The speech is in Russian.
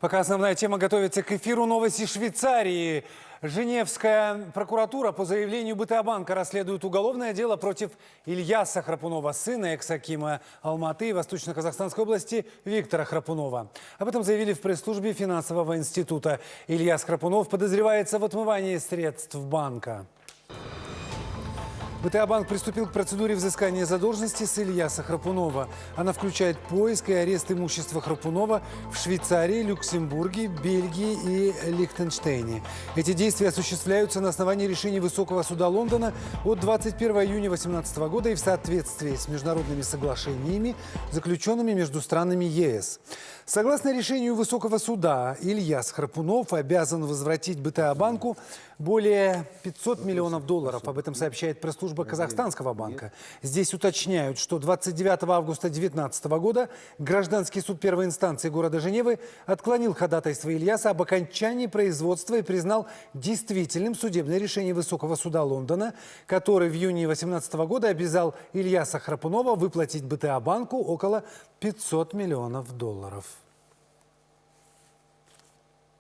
Пока основная тема готовится к эфиру, новости Швейцарии. Женевская прокуратура по заявлению БТА-банка расследует уголовное дело против Ильяса Храпунова, сына экс-акима Алматы и Восточно-Казахстанской области Виктора Храпунова. Об этом заявили в пресс-службе финансового института. Ильяс Храпунов подозревается в отмывании средств банка. БТА-банк приступил к процедуре взыскания задолженности с Ильяса Храпунова. Она включает поиск и арест имущества Храпунова в Швейцарии, Люксембурге, Бельгии и Лихтенштейне. Эти действия осуществляются на основании решений Высокого суда Лондона от 21 июня 2018 года и в соответствии с международными соглашениями, заключенными между странами ЕС. Согласно решению Высокого суда, Ильяс Храпунов обязан возвратить БТА-банку более 500 миллионов долларов. Об этом сообщает пресс-служба Казахстанского банка. Здесь уточняют, что 29 августа 2019 года гражданский суд первой инстанции города Женевы отклонил ходатайство Ильяса об окончании производства и признал действительным судебное решение Высокого суда Лондона, который в июне 2018 года обязал Ильяса Храпунова выплатить БТА-банку около 500 миллионов долларов.